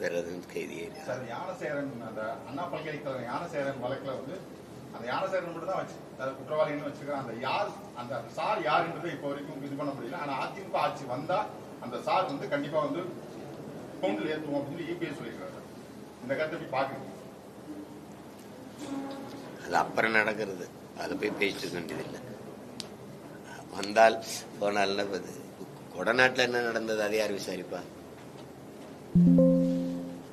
வேற எதுவும் கைது. சார் ஞானசேகரன் அந்த அண்ணா பல்கலைக்கழக ஞானசேகரன் வழக்குல வந்து அந்த ஞானசேகரன் மட்டும் தான் வச்சு குற்றவாளின்னு வச்சிருக்காங்க. அந்த யார் அந்த சார் யாருன்றதை இப்போ வரைக்கும் இது பண்ண முடியல. ஆனா அதிமுக ஆட்சி வந்தா அந்த சார் வந்து கண்டிப்பா வந்து கவுண்டில் ஏற்றுவோம் அப்படின்னு இபிஎஸ் சொல்லியிருக்காரு. இந்த கருத்தை பாக்குறீங்க? அது அப்புறம் நடக்கிறது, அதை போய் பேசிட்டு வேண்டியதில்லை. வந்தால் போனால் கொடநாட்டில் என்ன நடந்தது அதை யார் விசாரிப்பா?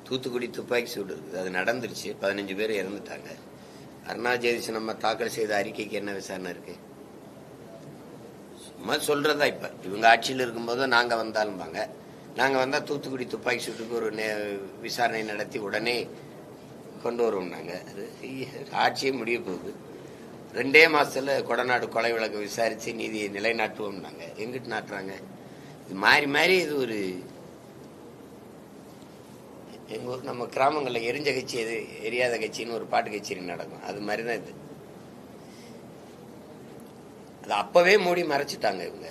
தூத்துக்குடி துப்பாக்கி சூடு இருக்குது, அது நடந்துருச்சு, 15 பேர் இறந்துட்டாங்க. அருணா ஜெகதீசன் நம்ம தாக்கல் செய்த அறிக்கைக்கு என்ன விசாரணை இருக்கு? சும்மா சொல்றதா. இப்ப இவங்க ஆட்சியில் இருக்கும்போது நாங்க வந்தாலும்பாங்க, நாங்க வந்தா தூத்துக்குடி துப்பாக்கி சூட்டுக்கு ஒரு விசாரணை நடத்தி உடனே கொண்டு வருவோம். நாங்க ஆட்சியே முடிய போகுது, 2 மாசத்துல கொடநாடு கொலை வழக்கு விசாரிச்சு நீதியை நிலைநாட்டுவோம். நாங்க எங்கிட்டு நாட்டுறாங்க? இது மாறி மாறி இது ஒரு எங்க ஊர் நம்ம கிராமங்களில் எரிஞ்ச கட்சி எது எரியாத கட்சின்னு ஒரு பாட்டு கச்சேரி நடக்கும், அது மாதிரிதான் இது. அது அப்பவே மூடி மறைச்சிட்டாங்க இவங்க.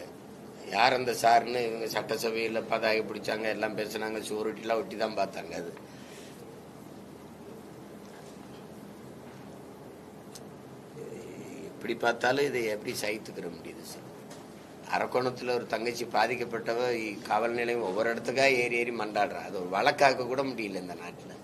யார் அந்த சார்னு இவங்க சட்டசபையில் பதாகை பிடிச்சாங்க, எல்லாம் பேசினாங்க, சுவரொட்டிலாம் ஒட்டி தான் பார்த்தாங்க. அது எப்படி பார்த்தாலும் இதை எப்படி சகித்துக்கிற முடியுது சார்? அரக்கோணத்தில் ஒரு தங்கச்சி பாதிக்கப்பட்டவ காவல் நிலையம் ஒவ்வொரு இடத்துக்கா ஏறி ஏறி மண்டாடுறா. அது ஒரு வழக்காக்க கூட முடியல இந்த நாட்டில்.